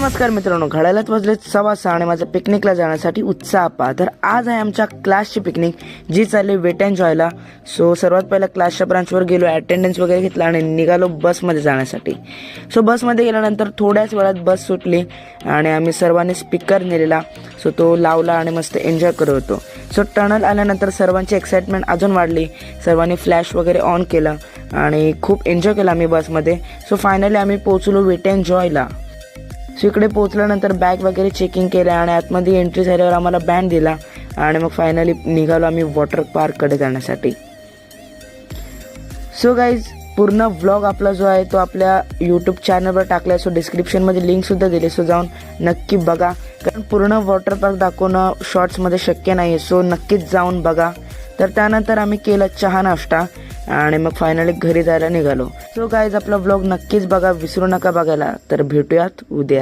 नमस्कार मित्रांनो, घड्याळात वाजले 6:15 आणि माझं पिकनिकला जाण्यासाठी उत्साह पहा. तर आज आहे आमच्या क्लासची पिकनिक जी चालली वेट अँड जॉयला. सो सर्वात पहिला क्लासच्या ब्रांचवर गेलो, अटेंडन्स वगैरे घेतला आणि निघालो बसमध्ये जाण्यासाठी. सो बसमध्ये गेल्यानंतर थोड्याच वेळात बस सुटली आणि आम्ही सर्वांनी स्पीकर नेलेला. सो तो लावला आणि मस्त एन्जॉय करत होतो. सो टनल आल्यानंतर सर्वांची एक्साइटमेंट अजून वाढली. सर्वांनी फ्लॅश वगैरे ऑन केला आणि खूप एन्जॉय केला आम्ही बसमध्ये. सो फायनली आम्ही पोहोचलो वेट अँड जॉयला. सो इकडे पोहोचल्यानंतर बॅग वगैरे चेकिंग केलं आणि आतमध्ये एंट्री झाल्यावर आम्हाला बँड दिला आणि मग फायनली निघालो आम्ही वॉटर पार्ककडे जाण्यासाठी. सो गाईज, पूर्ण व्लॉग आपला जो आहे तो आपल्या यूट्यूब चॅनलवर टाकला आहे. सो डिस्क्रिप्शनमध्ये लिंकसुद्धा दिली. सो जाऊन नक्की बघा, कारण पूर्ण वॉटर पार्क दाखवणं शॉर्ट्समध्ये शक्य नाही आहे. सो नक्कीच जाऊन बघा. तर त्यानंतर आम्ही केला चहा नाश्ता आणि मग फायनली घरी जायला निघालो. सो गाईज, आपला व्लॉग नक्कीच बघा, विसरू नका बघायला. तर भेटूयात उद्या.